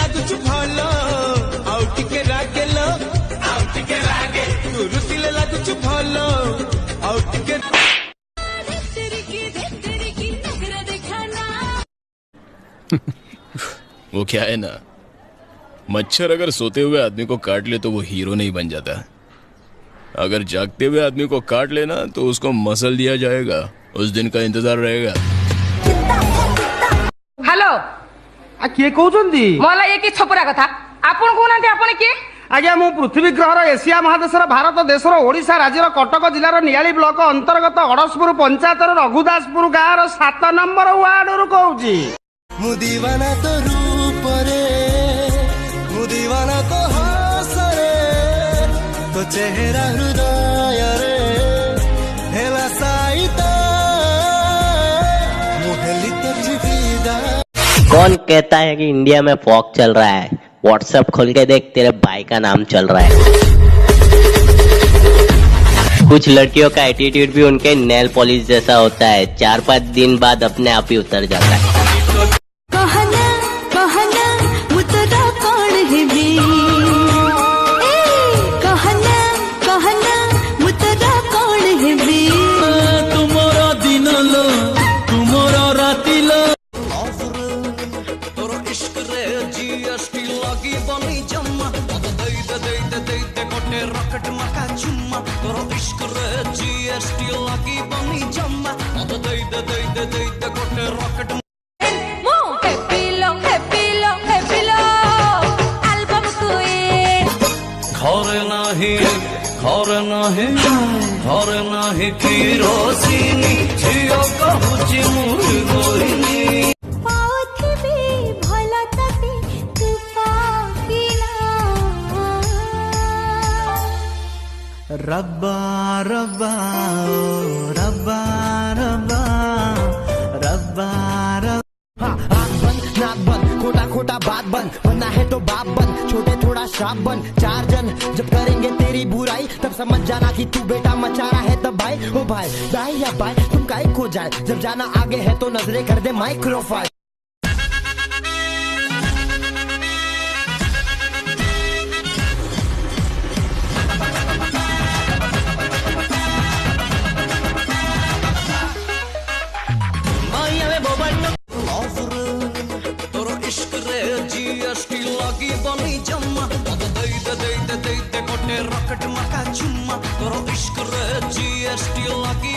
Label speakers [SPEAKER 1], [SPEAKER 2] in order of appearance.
[SPEAKER 1] लागुछु भलो आउ टिके रागेलो आउ टिके रागे तू रुसिले लागुछु भलो आउ टिके
[SPEAKER 2] वो क्या है ना, मच्छर अगर सोते हुए आदमी को काट ले तो वो हीरो नहीं बन जाता। अगर जागते हुए आदमी को काट लेना तो उसको मसल दिया जाएगा, उस दिन का इंतजार रहेगा।
[SPEAKER 3] हेलो
[SPEAKER 4] किए कहउछंती
[SPEAKER 3] मोला ये की छपुरा कथा आपन को नाते आपन के
[SPEAKER 4] आज्ञा मु पृथ्वी ग्रहर एशिया महादेशर भारत देशर ओडिशा राज्यर कटक जिलार नियाली ब्लॉक अंतर्गत अड़सपुर पंचायतर रघुदासपुर गाँव 7 नंबर वार्ड रु कहूची
[SPEAKER 1] मु दीवाना तो रूप रे मु दीवाना तो हास रे तो चेहरा हृदय रे हेला साईता मुहेली तो जीविदा।
[SPEAKER 5] कौन कहता है कि इंडिया में फॉग चल रहा है? व्हाट्सएप खोल के देख, तेरे भाई का नाम चल रहा है। कुछ लड़कियों का एटीट्यूड भी उनके नेल पॉलिश जैसा होता है, 4-5 दिन बाद अपने आप ही उतर जाता है।
[SPEAKER 1] रॉकेट मका चुम्मा तोरो इश्क रे जीएसटी लगी बनी जम्मा अब दे दे कोटे रॉकेट
[SPEAKER 3] मो हैप्पी लो एल्बम कोए
[SPEAKER 1] घर नाही किरोसिनी झियो कहूची मुर गोइनी रब्बा रब्बा ओ रब्बा रब्बा रब्बा रब्बा। नाक बंद खोटा खोटा बात बंद बनना है तो बाप बन छोटे थोड़ा श्राप बन 4 जन जब करेंगे तेरी बुराई तब समझ जाना कि तू बेटा मचा रहा है तब भाई ओ भाई दाई या भाई तुम काहे खो जाए जब जाना आगे है तो नजरे कर दे माइक्रोफाइल। जीएसटी लगी बनी जम्मा अब दे कोटे रॉकेट मका चुम्मा तोरो इश्क रे जीएसटी लगी